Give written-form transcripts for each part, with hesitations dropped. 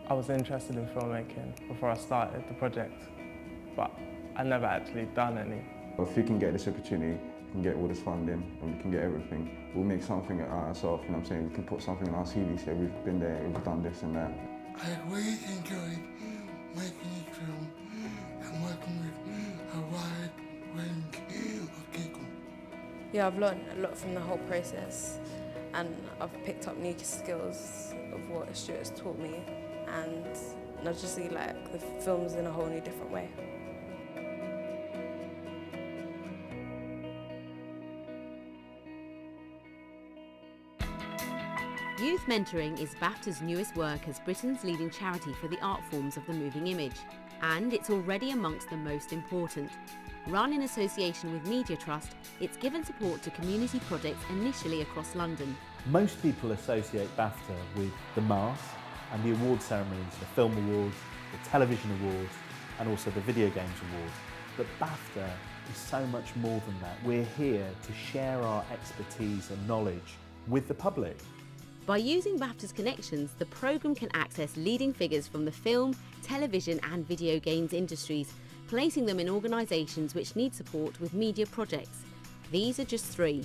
I was interested in filmmaking before I started the project, but I never actually done any. If we can get this opportunity, we can get all this funding and we can get everything, we'll make something out of ourselves, you know what I'm saying? We can put something on our CV, say we've been there, we've done this and that. I really enjoyed making this film and working with a wide range of people. Yeah, I've learned a lot from the whole process, and I've picked up new skills of what Stuart's taught me, and I just see like the films in a whole new different way. Youth Mentoring is BAFTA's newest work as Britain's leading charity for the art forms of the moving image, and it's already amongst the most important. Run in association with Media Trust, it's given support to community projects initially across London. Most people associate BAFTA with the mass and the award ceremonies, the film awards, the television awards, and also the video games awards. But BAFTA is so much more than that. We're here to share our expertise and knowledge with the public. By using BAFTA's connections, the programme can access leading figures from the film, television and video games industries, placing them in organisations which need support with media projects. These are just 3.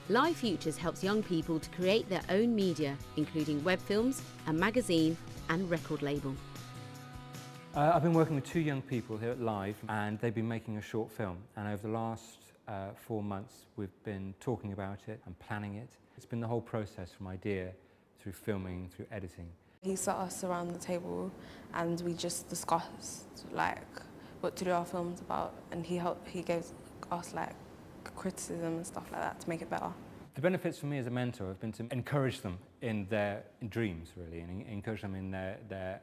Live Futures helps young people to create their own media, including web films, a magazine and record label. I've been working with 2 young people here at Live, and they've been making a short film, and over the last 4 months we've been talking about it and planning it. It's been the whole process from idea through filming, through editing. He sat us around the table and we just discussed like what to do our films about, and he gave us like criticism and stuff like that to make it better. The benefits for me as a mentor have been to encourage them in their dreams, really, and encourage them in their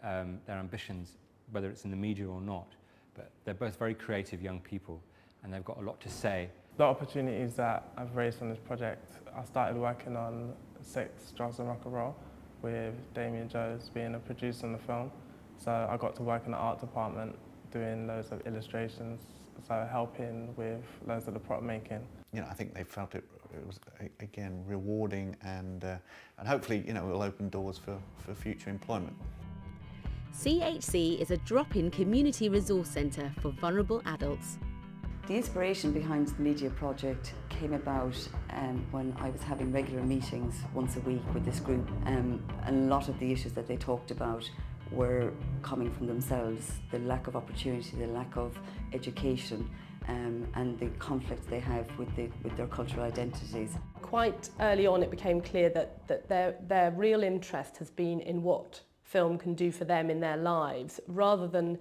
ambitions, whether it's in the media or not. But they're both very creative young people, and they've got a lot to say. The opportunities that I've raised on this project, I started working on 6 Drugs and Rock and Roll with Damien Jones being a producer on the film. So I got to work in the art department doing loads of illustrations, so helping with loads of the prop making. You know, I think they felt it was again rewarding, and hopefully, you know, it'll open doors for future employment. CHC is a drop-in community resource centre for vulnerable adults. The inspiration behind the media project came about when I was having regular meetings once a week with this group, and a lot of the issues that they talked about were coming from themselves, the lack of opportunity, the lack of education, and the conflicts they have with their cultural identities. Quite early on it became clear that their real interest has been in what film can do for them in their lives, rather than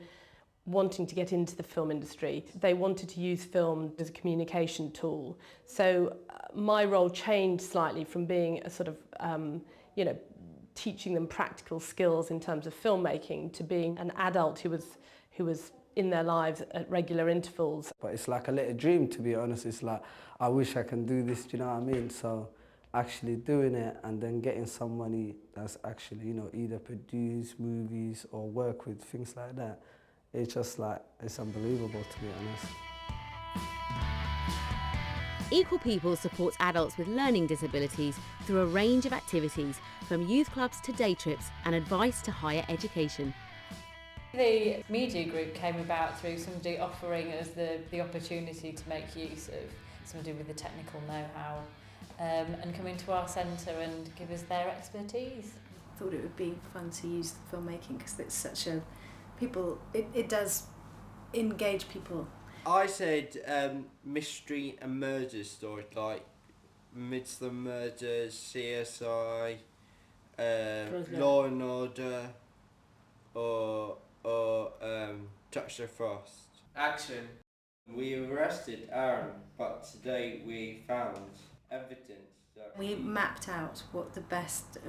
wanting to get into the film industry. They wanted to use film as a communication tool. So my role changed slightly from being a sort of, teaching them practical skills in terms of filmmaking to being an adult who was in their lives at regular intervals. But it's like a little dream, to be honest. It's like, I wish I can do this, do you know what I mean? So actually doing it and then getting somebody that's actually, you know, either produce movies or work with things like that, it's just like, it's unbelievable, to be honest. Equal People supports adults with learning disabilities through a range of activities, from youth clubs to day trips and advice to higher education. The media group came about through somebody offering us the opportunity to make use of somebody with the technical know-how and come into our centre and give us their expertise. I thought it would be fun to use filmmaking because it's such a... it does engage people. I said mystery and murder stories like Midsummer Murders, CSI, Law and Order, or Dr. Frost. Action. We arrested Aaron, but today we found evidence. We mapped out what the best,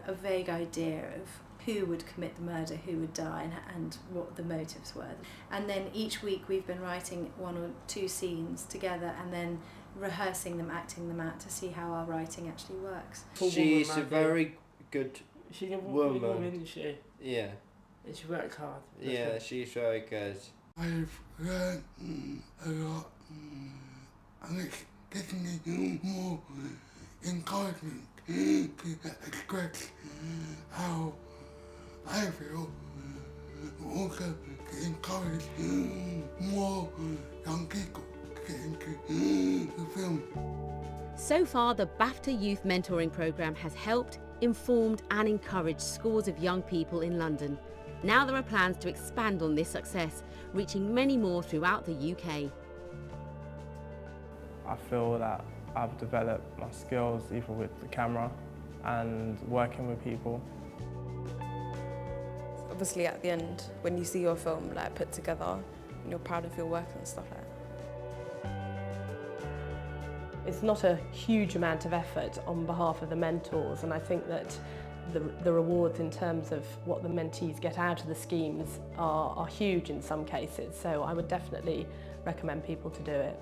a vague idea of who would commit the murder, who would die, and what the motives were. And then each week we've been writing 1 or 2 scenes together and then rehearsing them, acting them out to see how our writing actually works. She's a very good She's a woman, isn't she? Yeah. And she works hard. Yeah, she's very good. I've learned a lot, and it's getting me more encouragement to express how I feel we can encourage more young people to get into the film. So far, the BAFTA Youth Mentoring Programme has helped, informed and encouraged scores of young people in London. Now there are plans to expand on this success, reaching many more throughout the UK. I feel that I've developed my skills either with the camera and working with people. Obviously at the end, when you see your film like put together, and you're proud of your work and stuff like that. It's not a huge amount of effort on behalf of the mentors, and I think that the rewards in terms of what the mentees get out of the schemes are huge in some cases, so I would definitely recommend people to do it.